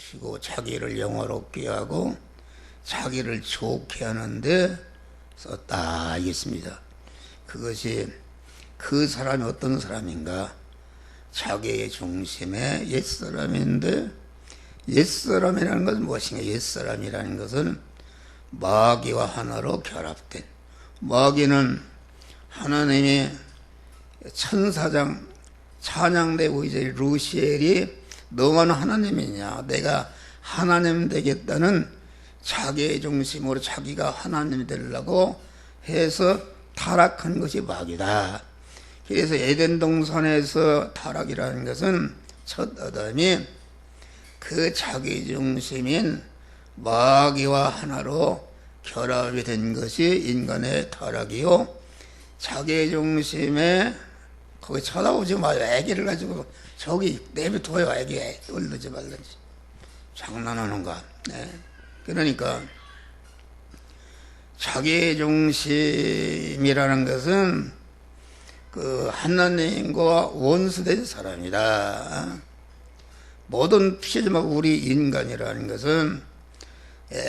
시고 자기를 영화롭게 하고 자기를 좋게 하는데 썼다 이겠습니다. 그것이 그 사람이 어떤 사람인가? 자기의 중심의 옛사람인데, 옛사람이라는 것은 무엇인가? 옛사람이라는 것은 마귀와 하나로 결합된, 마귀는 하나님의 천사장 찬양대 의제 루시엘이 너만 하나님이냐, 내가 하나님 되겠다는 자기의 중심으로 자기가 하나님이 되려고 해서 타락한 것이 마귀다. 그래서 에덴 동산에서 타락이라는 것은 첫 아담이 그 자기 중심인 마귀와 하나로 결합이 된 것이 인간의 타락이요, 자기 중심에 거기 쳐다보지 마요. 애기를 가지고 저기 내비둬요. 애기에 떨리지 말든지. 장난하는가. 네. 그러니까 자기 중심이라는 것은 그 하나님과 원수된 사람이다. 모든 피조물 우리 인간이라는 것은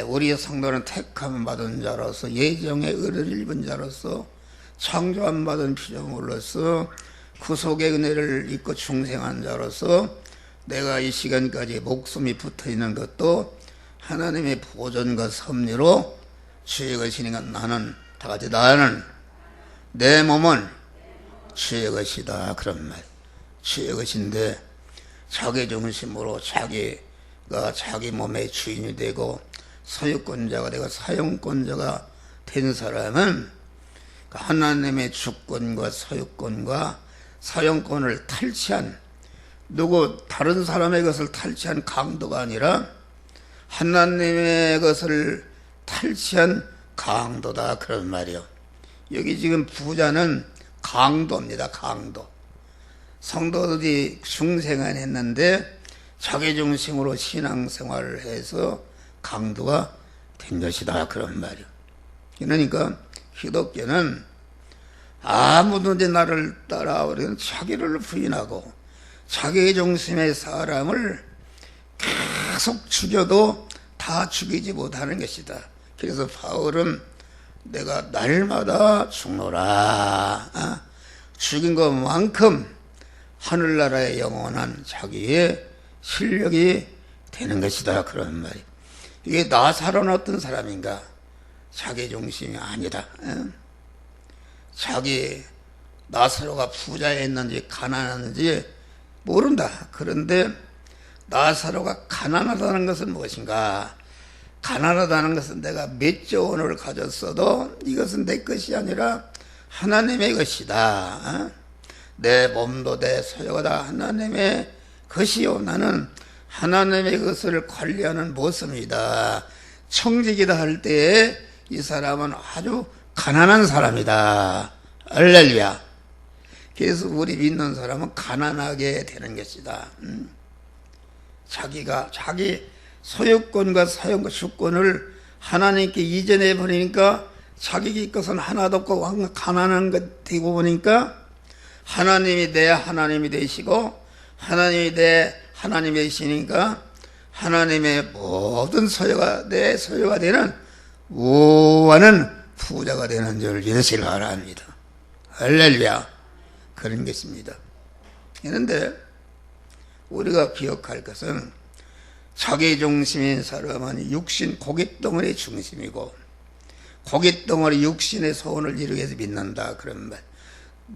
우리 성도는 택함 받은 자로서 예정의 의를 입은 자로서 창조함 받은 피조물로서 구속의 은혜를 입고 중생한 자로서 내가 이 시간까지 목숨이 붙어있는 것도 하나님의 보존과 섭리로 주의 것이니까 나는 다같이 나는 내 몸은 주의 것이다. 그런 말. 주의 것인데 자기 중심으로 자기가 자기 몸의 주인이 되고 소유권자가 되고 사용권자가 된 사람은 하나님의 주권과 소유권과 사용권을 탈취한, 누구 다른 사람의 것을 탈취한 강도가 아니라 하나님의 것을 탈취한 강도다. 그런 말이요. 여기 지금 부자는 강도입니다. 강도. 성도들이 중생을 했는데 자기 중심으로 신앙생활을 해서 강도가 된 것이다. 그런 말이요. 그러니까 기독교는 아무도 이제 나를 따라오려면 자기를 부인하고 자기 중심의 사람을 계속 죽여도 다 죽이지 못하는 것이다. 그래서 바울은 내가 날마다 죽노라. 죽인 것만큼 하늘나라의 영원한 자기의 실력이 되는 것이다. 그런 말이. 이게 나사로는 어떤 사람인가? 자기 중심이 아니다. 자기 나사로가 부자였는지 가난했는지 모른다. 그런데 나사로가 가난하다는 것은 무엇인가? 가난하다는 것은 내가 몇 조 원을 가졌어도 이것은 내 것이 아니라 하나님의 것이다. 내 몸도 내 소유가 다 하나님의 것이요, 나는 하나님의 것을 관리하는 모습이다. 청직이다 할 때에 이 사람은 아주 가난한 사람이다. 할렐루야. 그래서 우리 믿는 사람은 가난하게 되는 것이다. 자기가 자기 소유권과 사용과 주권을 하나님께 이전해 버리니까 자기 것은 하나도 없고 가난한 것 되고 보니까 하나님이 내 하나님이 되시고 하나님이 내 하나님이 되시니까 하나님의 모든 소유가 내 소유가 되는 우하는 부자가 되는 줄 이것을 알아야 합니다. 할렐루야. 그런 것입니다. 그런데 우리가 기억할 것은 자기 중심인 사람은 육신 고깃덩어리 중심이고 고깃덩어리 육신의 소원을 이루기 위해서 믿는다. 그런 말.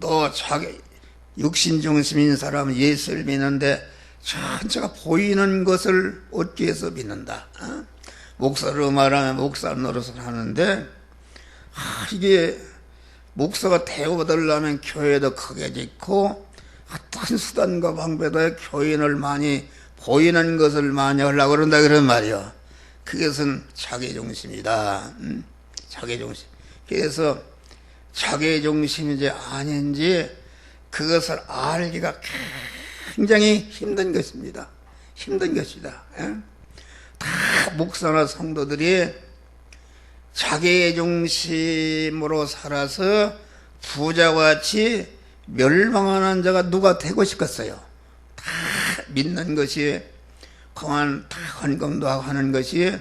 또 자기 육신 중심인 사람은 예수를 믿는데 전체가 보이는 것을 얻기 위해서 믿는다. 목사로 말하면 목사 노릇을 하는데 이게 목사가 되어들려면 교회도 크게 짓고 어떤 수단과 방법에 교인을 많이 보이는 것을 많이 하려고 그런다. 그런 말이요. 그것은 자기중심이다. 자기중심. 그래서 자기중심인지 아닌지 그것을 알기가 굉장히 힘든 것입니다. 힘든 것이다. 다 목사나 성도들이 자기의 중심으로 살아서 부자와 같이 멸망하는 자가 누가 되고 싶겠어요? 다 믿는 것이 그만 다 헌금도 하고 하는 것이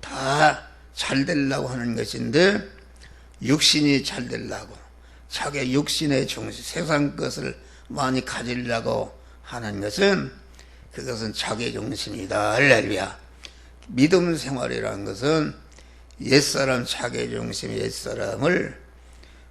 다 잘 되려고 하는 것인데, 육신이 잘 되려고 자기 육신의 중심, 세상 것을 많이 가지려고 하는 것은 그것은 자기 중심이다. 할렐루야. 믿음 생활이라는 것은 옛사람 자기 중심, 옛사람을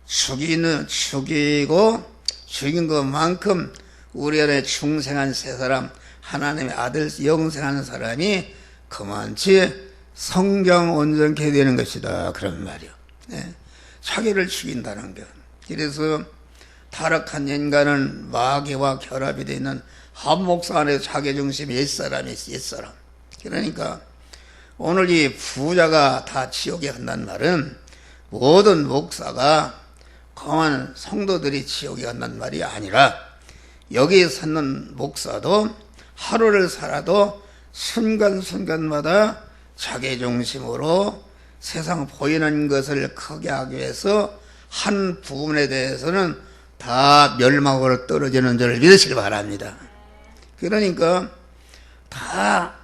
죽이고 죽인 것만큼 우리 안에 중생한 새 사람, 하나님의 아들 영생하는 사람이 그만치 성경 온전케 되는 것이다. 그런 말이요. 네. 자기를 죽인다는 것. 그래서 타락한 인간은 마귀와 결합이 되어 있는 한 목사 안에 자기 중심 옛사람이 있어, 옛사람. 그러니까 오늘 이 부자가 다 지옥에 간다는 말은 모든 목사가 거한 성도들이 지옥에 간다는 말이 아니라, 여기에 사는 목사도 하루를 살아도 순간순간마다 자기 중심으로 세상 보이는 것을 크게 하기 위해서 한 부분에 대해서는 다 멸망으로 떨어지는 줄을 믿으시기 바랍니다. 그러니까 다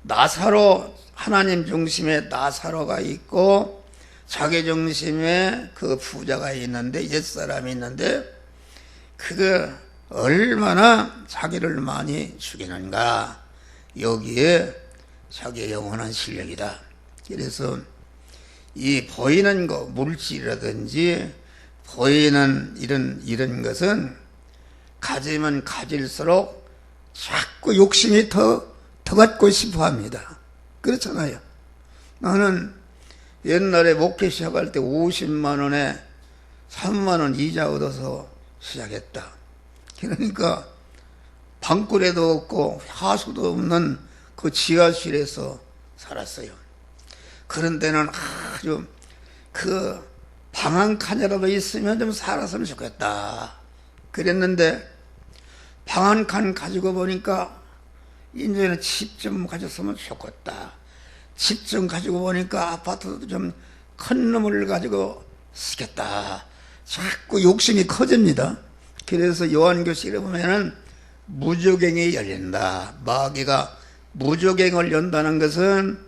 나사로, 하나님 중심에 나사로가 있고 자기 중심에 그 부자가 있는데, 옛사람이 있는데, 그게 얼마나 자기를 많이 죽이는가, 여기에 자기의 영원한 실력이다. 그래서 이 보이는 거, 물질이라든지 보이는 이런 것은 가지면 가질수록 자꾸 욕심이 더 갖고 싶어 합니다. 그렇잖아요. 나는 옛날에 목회 시작할 때 50만 원에 3만 원 이자 얻어서 시작했다. 그러니까 방구래도 없고 하수도 없는 그 지하실에서 살았어요. 그런 데는 아주 그 방 한 칸이라도 있으면 좀 살았으면 좋겠다 그랬는데, 방 한 칸 가지고 보니까 이제는 집 좀 가졌으면 좋겠다. 집 좀 가지고 보니까 아파트도 좀 큰 놈을 가지고 쓰겠다. 자꾸 욕심이 커집니다. 그래서 요한교실에 보면은 무저갱이 열린다. 마귀가 무저갱을 연다는 것은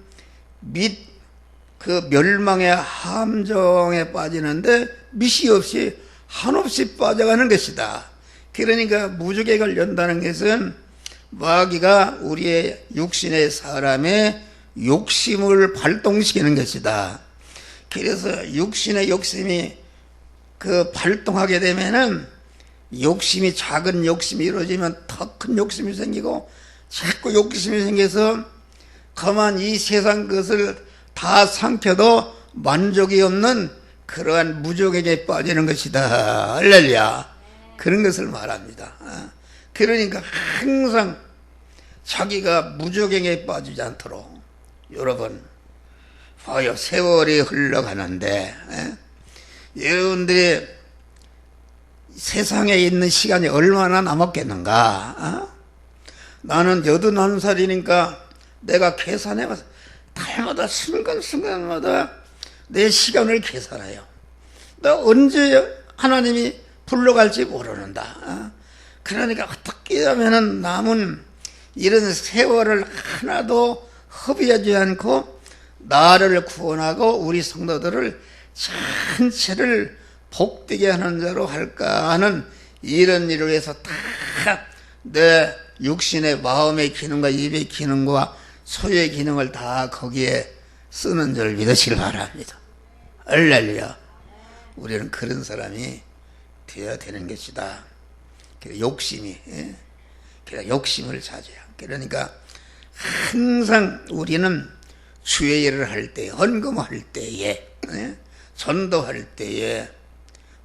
그 멸망의 함정에 빠지는데 밑이 없이 한없이 빠져가는 것이다. 그러니까 무저갱을 연다는 것은 마귀가 우리의 육신의 사람의 욕심을 발동시키는 것이다. 그래서 육신의 욕심이 그 발동하게 되면은, 욕심이, 작은 욕심이 이루어지면 더 큰 욕심이 생기고, 자꾸 욕심이 생겨서 그만 이 세상 것을 다 삼켜도 만족이 없는 그러한 무족에게 빠지는 것이다. 할렐루야. 그런 것을 말합니다. 그러니까 항상 자기가 무족행에 빠지지 않도록, 여러분 봐요. 세월이 흘러가는데 여러분들이 세상에 있는 시간이 얼마나 남았겠는가? 나는 81살이니까 내가 계산해봐서 달마다 순간순간마다 내 시간을 계산해요. 나 언제 하나님이 불러갈지 모르는다. 그러니까 어떻게 하면은 남은 이런 세월을 하나도 허비하지 않고 나를 구원하고 우리 성도들을 전체를 복되게 하는 자로 할까 하는 이런 일을 위해서 다 내 육신의 마음의 기능과 입의 기능과 소유의 기능을 다 거기에 쓰는 줄 믿으시길 바랍니다. 할렐루야. 우리는 그런 사람이 되어야 되는 것이다. 욕심이, 그러니까 욕심을 자제해야. 그러니까 항상 우리는 주의 일을 할 때, 헌금할 때에, 전도할 때에,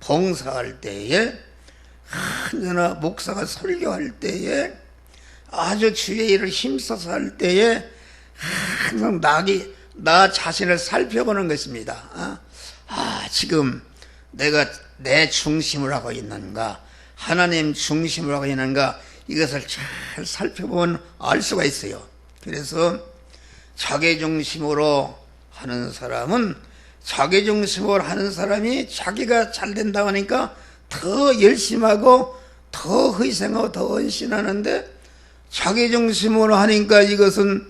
봉사할 때에, 언제나 목사가 설교할 때에, 아주 주의 일을 힘써서 할 때에 항상 나 자신을 살펴보는 것입니다. 지금 내가 내 중심을 하고 있는가, 하나님 중심을 하고 있는가, 이것을 잘 살펴보면 알 수가 있어요. 그래서 자기 중심으로 하는 사람은, 자기 중심으로 하는 사람이 자기가 잘 된다고 하니까 더 열심히 하고 더 희생하고 더 헌신하는데, 자기 중심으로 하니까 이것은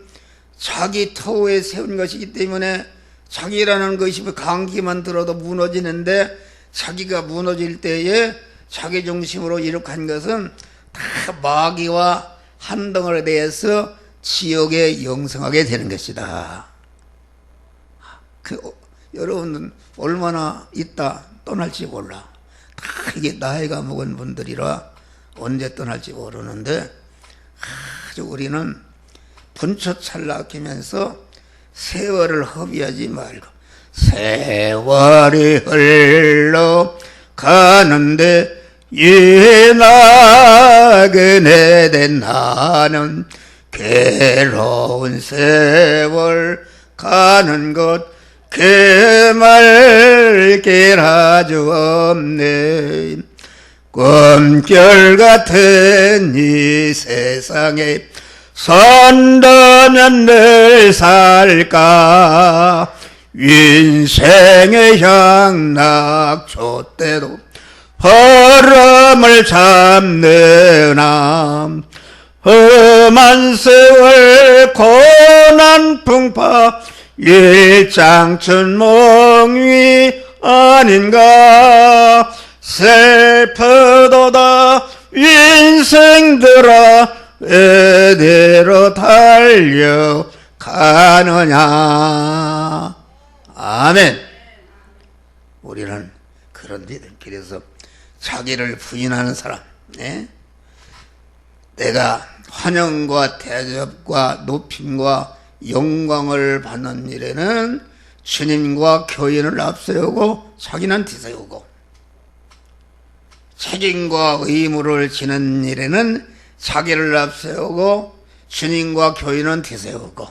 자기 터에 세운 것이기 때문에 자기라는 것이 감기만 들어도 무너지는데, 자기가 무너질 때에 자기 중심으로 이룩한 것은 다 마귀와 한덩어리 되어서 지옥에 영생하게 되는 것이다. 여러분은 얼마나 있다 떠날지 몰라. 다 이게 나이가 먹은 분들이라 언제 떠날지 모르는데, 아주 우리는 분초찰나하면서 세월을 허비하지 말고, 세월이 흘러가는데 이 나그네 된 나는 괴로운 세월 가는 것 개말개라주 없네. 꿈결 같은 이 세상에 산다면 늘 살까. 인생의 향락조 때도 바람을 잡느나 험한 세월 고난 풍파 일장춘몽위 아닌가. 슬프도다 인생들아 이대로 달려가느냐. 아멘. 우리는 그런 믿음. 그래서 자기를 부인하는 사람, 내가 환영과 대접과 높임과 영광을 받는 일에는 주님과 교인을 앞세우고 자기는 뒤세우고, 책임과 의무를 지는 일에는 자기를 앞세우고 주님과 교인은 뒤세우고,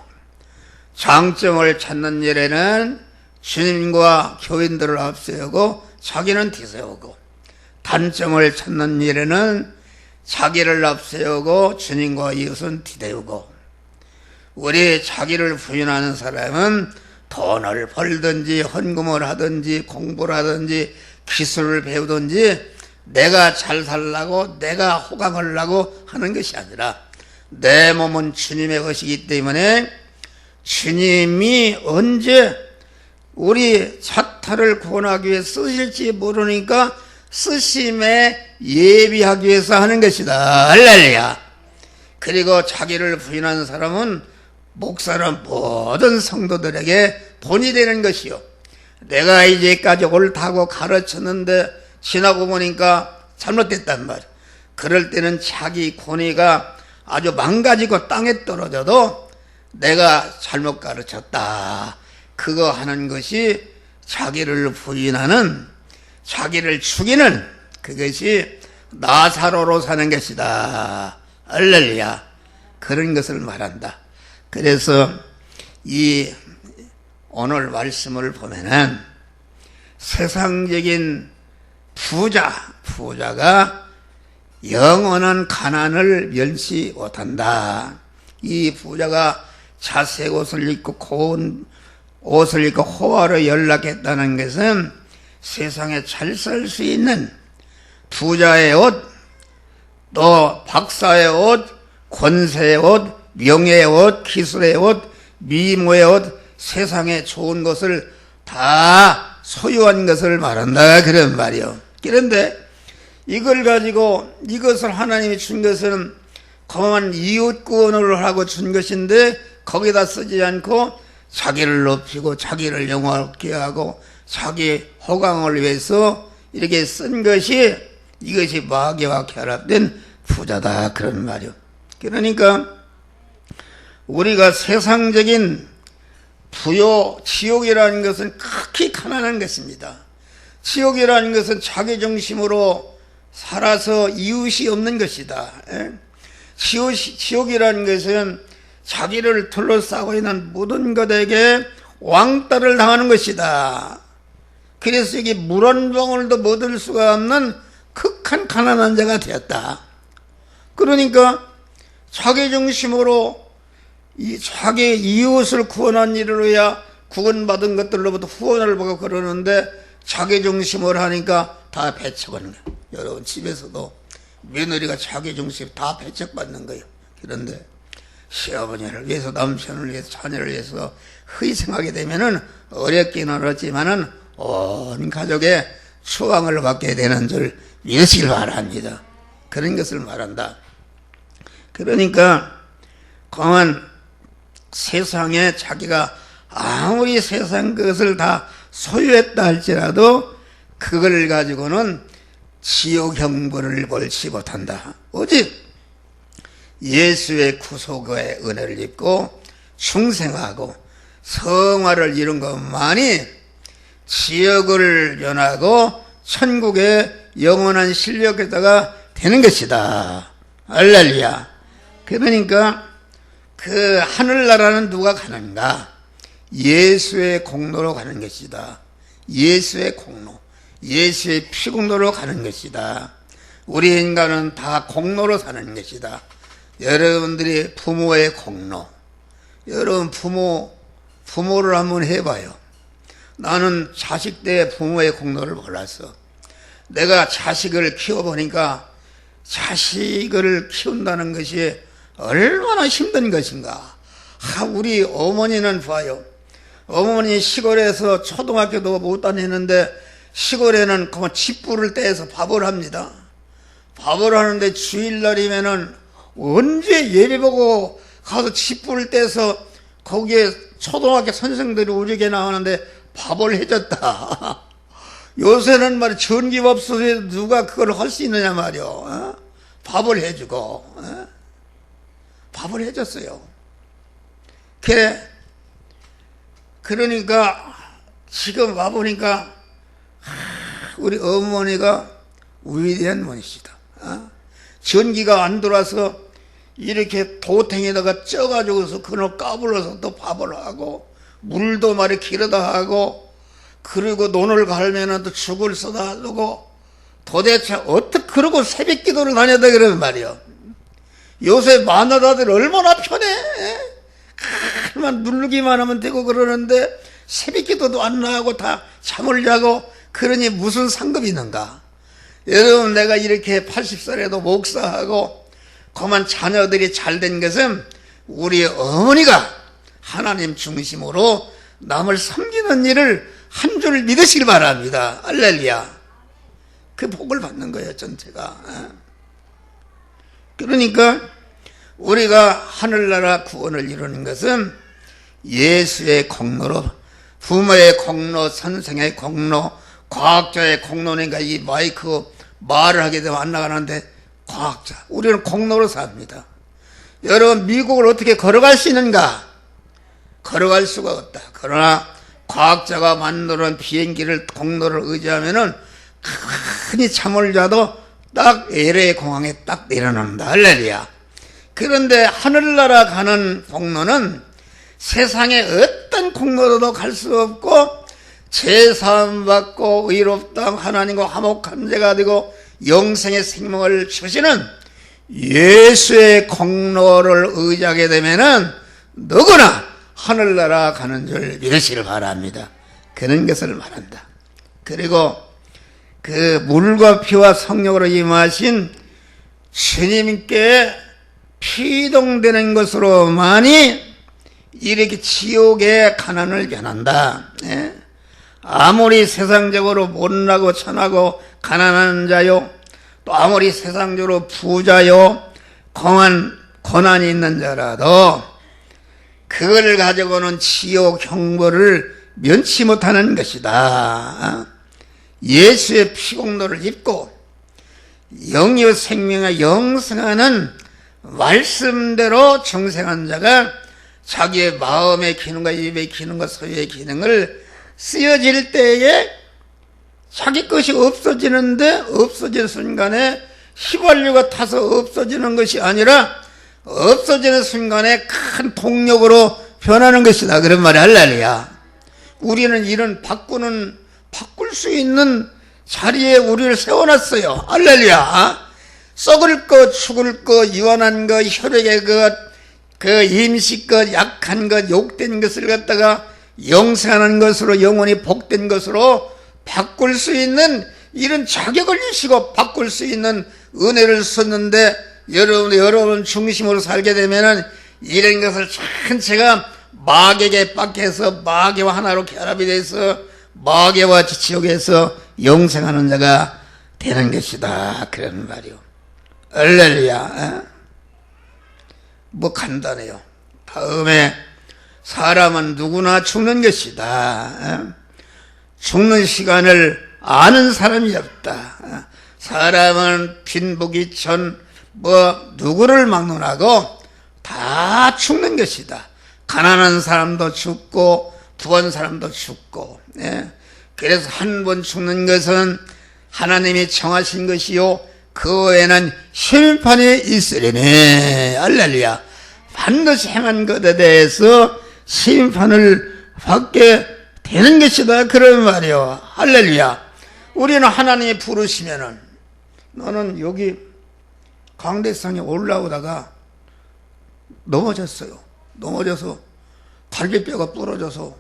장점을 찾는 일에는 주님과 교인들을 앞세우고 자기는 뒤세우고, 단점을 찾는 일에는 자기를 앞세우고 주님과 이웃은 뒤세우고. 우리 자기를 부인하는 사람은 돈을 벌든지 헌금을 하든지 공부를 하든지 기술을 배우든지 내가 잘 살라고 내가 호강하려고 하는 것이 아니라, 내 몸은 주님의 것이기 때문에 주님이 언제 우리 자타를 구원하기 위해 쓰실지 모르니까 쓰심에 예비하기 위해서 하는 것이다. 할렐루야. 그리고 자기를 부인하는 사람은 목사는 모든 성도들에게 본이 되는 것이요, 내가 이제까지 옳다고 가르쳤는데 지나고 보니까 잘못됐단 말이야. 그럴 때는 자기 권위가 아주 망가지고 땅에 떨어져도 내가 잘못 가르쳤다, 그거 하는 것이 자기를 부인하는, 자기를 죽이는, 그것이 나사로로 사는 것이다. 할렐루야. 그런 것을 말한다. 그래서 이 오늘 말씀을 보면은 세상적인 부자가 영원한 가난을 면치 못한다. 이 부자가 자색 옷을 입고 고운 옷을 입고 호화로 연락했다는 것은 세상에 잘 살 수 있는 부자의 옷, 또 박사의 옷, 권세의 옷, 명예의 옷, 기술의 옷, 미모의 옷, 세상에 좋은 것을 다 소유한 것을 말한다, 그런 말이요. 그런데 이걸 가지고, 이것을 하나님이 준 것은 그만 이웃 구원을 하고 준 것인데 거기다 쓰지 않고 자기를 높이고 자기를 영화롭게 하고 자기 호강을 위해서 이렇게 쓴 것이, 이것이 마귀와 결합된 부자다, 그런 말이요. 그러니까 우리가 세상적인 부요, 지옥이라는 것은 극히 가난한 것입니다. 지옥이라는 것은 자기 중심으로 살아서 이웃이 없는 것이다. 지옥이라는 것은 자기를 둘러싸고 있는 모든 것에게 왕따를 당하는 것이다. 그래서 이게 물 한 방울도 못 얻을 수가 없는 극한 가난한 자가 되었다. 그러니까 자기 중심으로 자기 이웃을 구원한 일로야 구원받은 것들로부터 후원을 받고 그러는데, 자기 중심으로 하니까 다 배척하는 거예요. 여러분 집에서도 며느리가 자기 중심 다 배척받는 거예요. 그런데 시어머니를 위해서, 남편을 위해서, 자녀를 위해서 희생하게 되면은 어렵기는 어렵지만은 온 가족의 수왕을 받게 되는 줄 믿으시길 바랍니다. 그런 것을 말한다. 그러니까 그만 세상에 자기가 아무리 세상 것을 다 소유했다 할지라도 그걸 가지고는 지옥 형벌을 벌지 못한다. 오직 예수의 구속의 은혜를 입고 충성하고 성화를 이룬 것만이 지옥을 면하고 천국의 영원한 실력에다가 되는 것이다. 할렐루야. 그러니까 그 하늘나라는 누가 가는가? 예수의 공로로 가는 것이다. 예수의 공로, 예수의 피공로로 가는 것이다. 우리 인간은 다 공로로 사는 것이다. 여러분들이 부모의 공로, 여러분 부모를 한번 해봐요. 나는 자식 때 부모의 공로를 몰랐어. 내가 자식을 키워보니까 자식을 키운다는 것이 얼마나 힘든 것인가. 우리 어머니는 봐요. 어머니 시골에서 초등학교도 못 다니는데 시골에는 그만 집불을 떼서 밥을 합니다. 밥을 하는데 주일날이면은 언제 예배 보고 가서 집불을 떼서 거기에 초등학교 선생들이 우리에게 나오는데 밥을 해줬다. 요새는 말이야, 전기가 없어서 누가 그걸 할 수 있느냐 말이야. 어? 밥을 해주고, 어? 밥을 해줬어요. 그러니까 지금 와보니까 우리 어머니가 위대한 분이시다. 어? 전기가 안 들어와서 이렇게 도탱에다가 쪄가지고서 그걸 까불러서 또 밥을 하고, 물도 말이 길어다 하고, 그리고 논을 갈면은 또 죽을 써다 하고, 도대체 어떻게 그러고 새벽 기도를 다녔다 그러는 말이요. 요새 마누라들 얼마나 편해. 그만 누르기만 하면 되고 그러는데 새벽 기도도 안 나가고 다 잠을 자고, 그러니 무슨 상급이 있는가. 여러분, 내가 이렇게 80살에도 목사하고 그만 자녀들이 잘된 것은 우리 어머니가 하나님 중심으로 남을 섬기는 일을 한 줄 믿으시길 바랍니다. 할렐루야. 그 복을 받는 거예요, 전체가. 그러니까 우리가 하늘나라 구원을 이루는 것은 예수의 공로로, 부모의 공로, 선생의 공로, 과학자의 공로니까 이 마이크 말을 하게 되면 안 나가는데, 과학자, 우리는 공로로 삽니다. 여러분, 미국을 어떻게 걸어갈 수 있는가? 걸어갈 수가 없다. 그러나 과학자가 만드는 비행기를 공로를 의지하면은 흔히 잠을 자도 딱 LA 공항에 딱 내려놓는다. 할렐루야. 그런데 하늘나라 가는 공로는 세상에 어떤 공로로도 갈 수 없고, 제사함 받고 의롭다 하나님과 화목한 자가 되고 영생의 생명을 주시는 예수의 공로를 의지하게 되면은 누구나 하늘나라 가는 줄 믿으시길 바랍니다. 그런 것을 말한다. 그리고 그 물과 피와 성령으로 임하신 주님께 피동되는 것으로만이 이렇게 지옥의 가난을 면한다. 예? 아무리 세상적으로 못나고 천하고 가난한 자요, 또 아무리 세상적으로 부자요, 고난이 있는 자라도 그걸 가지고는 지옥 형벌을 면치 못하는 것이다. 예수의 피공로를 입고 영유 생명의 영생하는 말씀대로 정생한 자가 자기의 마음의 기능과 입의 기능과 소유의 기능을 쓰여질 때에 자기 것이 없어지는데, 없어지는 순간에 휘발유가 타서 없어지는 것이 아니라 없어지는 순간에 큰 동력으로 변하는 것이다. 그런 말이 할렐루야. 우리는 이런 바꿀 수 있는 자리에 우리를 세워놨어요. 할렐루야. 썩을 것, 죽을 것, 유한한 것, 혈액의 것, 그 임시 것, 약한 것, 욕된 것을 갖다가 영생하는 것으로, 영원히 복된 것으로 바꿀 수 있는 이런 자격을 주시고 바꿀 수 있는 은혜를 썼는데, 여러분 중심으로 살게 되면은 이런 것을 전체가 마귀에게 빡해서 마귀와 하나로 결합이 돼서 마귀와 지옥에서 영생하는 자가 되는 것이다. 그런 말이요. 할렐루야. 뭐 간단해요. 다음에 사람은 누구나 죽는 것이다. 죽는 시간을 아는 사람이 없다. 사람은 빈부기 전 누구를 막론하고 다 죽는 것이다. 가난한 사람도 죽고 부한 사람도 죽고. 그래서 한 번 죽는 것은 하나님이 정하신 것이요 그 외에는 심판이 있으리니. 할렐루야. 반드시 행한 것에 대해서 심판을 받게 되는 것이다. 그런 말이요. 할렐루야. 우리는 하나님이 부르시면은 너는 여기 강대상에 올라오다가 넘어졌어요. 넘어져서 갈비뼈가 부러져서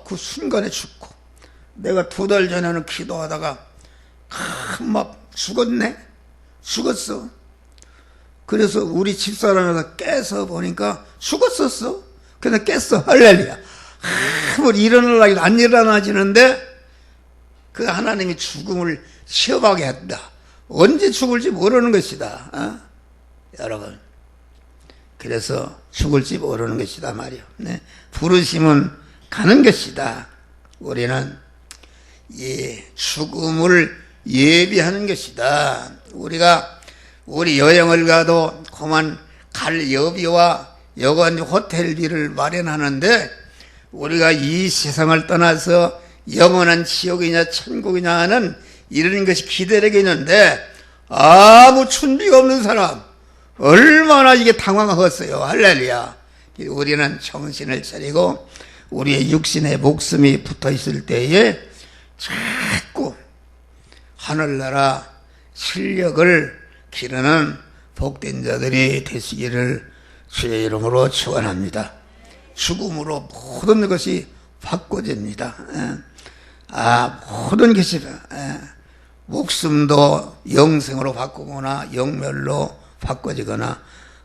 그 순간에 죽고, 내가 2달 전에는 기도하다가 막 죽었어. 그래서 우리 집사람에서 깨서 보니까 죽었었어. 그래서 깼어. 할렐루야. 뭐 일어나려고 안 일어나지는데 그 하나님이 죽음을 시험하게 했다. 언제 죽을지 모르는 것이다. 여러분. 그래서 죽을지 모르는 것이다 말이요. 부르심은 가는 것이다. 우리는 이 죽음을 예비하는 것이다. 우리 여행을 가도 그만 갈 여비와 여관 호텔비를 마련하는데 우리가 이 세상을 떠나서 영원한 지옥이냐 천국이냐 하는 이런 것이 기다리고 있는데 아무 준비가 없는 사람 얼마나 이게 당황하겠어요. 할렐루야. 우리는 정신을 차리고 우리의 육신의 목숨이 붙어 있을 때에 자꾸 하늘나라 실력을 기르는 복된 자들이 되시기를 주의 이름으로 축원합니다. 죽음으로 모든 것이 바꿔집니다. 모든 것이 목숨도 영생으로 바꾸거나 영멸로 바꿔지거나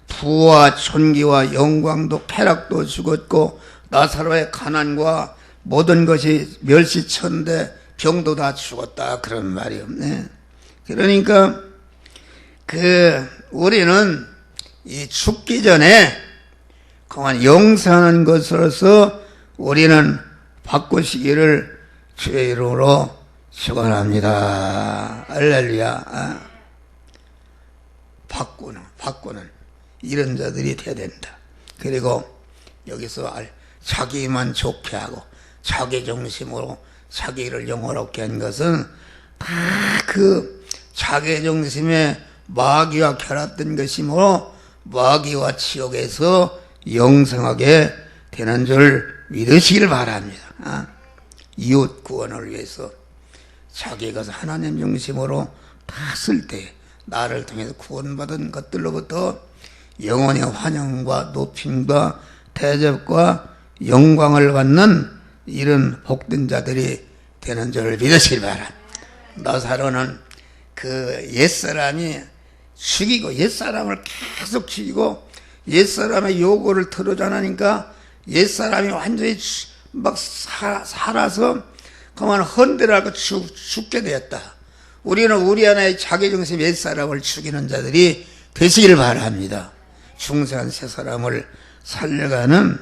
부와 존귀와 영광도 쾌락도 죽었고 나사로의 가난과 모든 것이 멸시천대 병도 다 죽었다. 그런 말이요. 그러니까 우리는 이 죽기 전에 그만 영생하는 것으로서 우리는 바꾸시기를 주의 이름으로 축원합니다. 할렐루야. 바꾸는 이런 자들이 돼야 된다. 그리고 여기서 자기만 좋게 하고 자기 중심으로 자기를 영원롭게 한 것은 다 그 자기 중심에 마귀와 결합된 것이므로 마귀와 지옥에서 영생하게 되는 줄 믿으시길 바랍니다. 이웃 구원을 위해서 자기 것을 하나님 중심으로 다 쓸 때 나를 통해서 구원받은 것들로부터 영원의 환영과 높임과 대접과 영광을 받는 이런 복된 자들이 되는 줄 믿으시길 바랍니다. 나사로는 그 옛사람이 죽이고 옛사람을 계속 죽이고 옛사람의 요구를 들어주지 않으니까 옛사람이 완전히 막 살아서 그만 헌대라고 죽게 되었다. 우리는 우리 안에 자기중심 옛사람을 죽이는 자들이 되시길 바랍니다. 중생한 새사람을 살려가는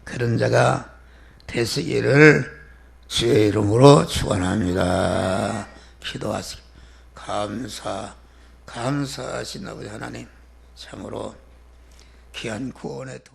그런 자가 되시기를 주의 이름으로 축원합니다. 기도하시기 감사하신 아버지 하나님, 참으로 귀한 구원의 도